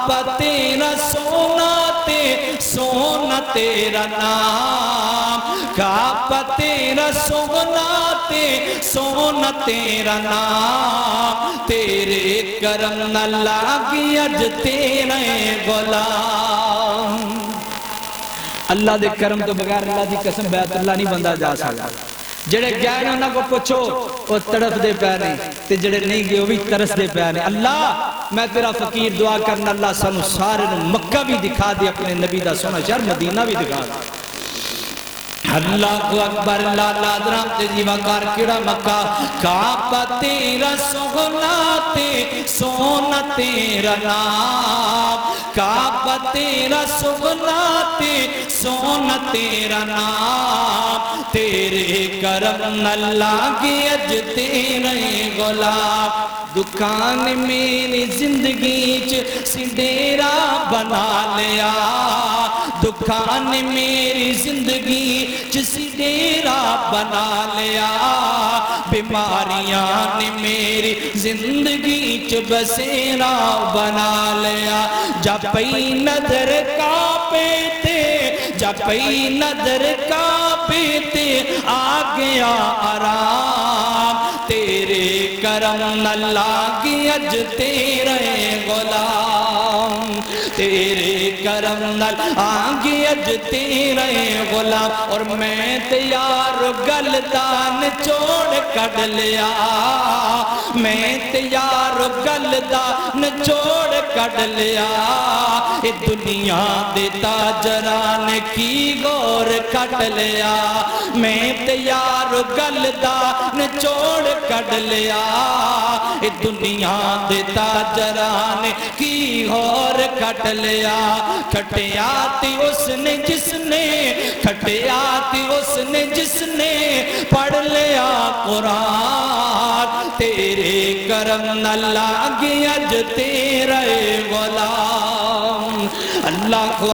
کعبہ تیرا سونا تے سونا تیرا نام، کعبہ تیرا سونا تے سونا تیرا نام، تیرے کرم نہ لاگی اج تیرے غلام۔ اللہ دے کرم تو بغیر اللہ دی قسم بیت اللہ نہیں بندہ جا سکتا۔ جڑے گئے نے انہاں کو پوچھو وہ تڑپ دے پے نے، تے جڑے نہیں گئے وہ بھی ترس دے پے نے۔ اللہ میں تیرا فقیر دعا کرنا، اللہ سانو سارے نو مکہ بھی دکھا دے، اپنے نبی دا سونا شہر مدینہ بھی دکھا دے۔ اللہ اکبر، لا درام تے جیوہ کار کیڑا مکہ، کعبہ تیرا سونا تے سونا تیرا نام، کعبہ تیرا سونا تے سونا تیرا نام، تیرے کرم نہ لاگے اج تیرے غلام۔ دکان میری زندگی ڈیرا بنا لیا، دکان میری زندگی ڈیرا بنا لیا، بیماریاں نے میری زندگی بسیرا بنا لیا۔ جب پئی نظر کعبے تے، جب پئی نظر کعبے تے آ گیا آرام، تیرے کرم نہ لاگی اج تیرے غلام، تیرے کرم نہ لاگی اج تیرے غلام۔ اور میں تیار گلدان چوڑ کڑ لیا، میں تیار گلدان چوڑ کڑ لیا، اے دنیا دے تاجران کی غور کٹ لیا، میں تیار گلدان چوڑ کڑ لیا، اے دنیا دے تاجران کی غور کٹ لیا۔ کھٹیا تی اس نے جس نے، کھٹیا تی اس نے جس نے پڑھ لیا قرآن، تیرے کرم نہ لاگے اج تیرے غلام۔ اللہ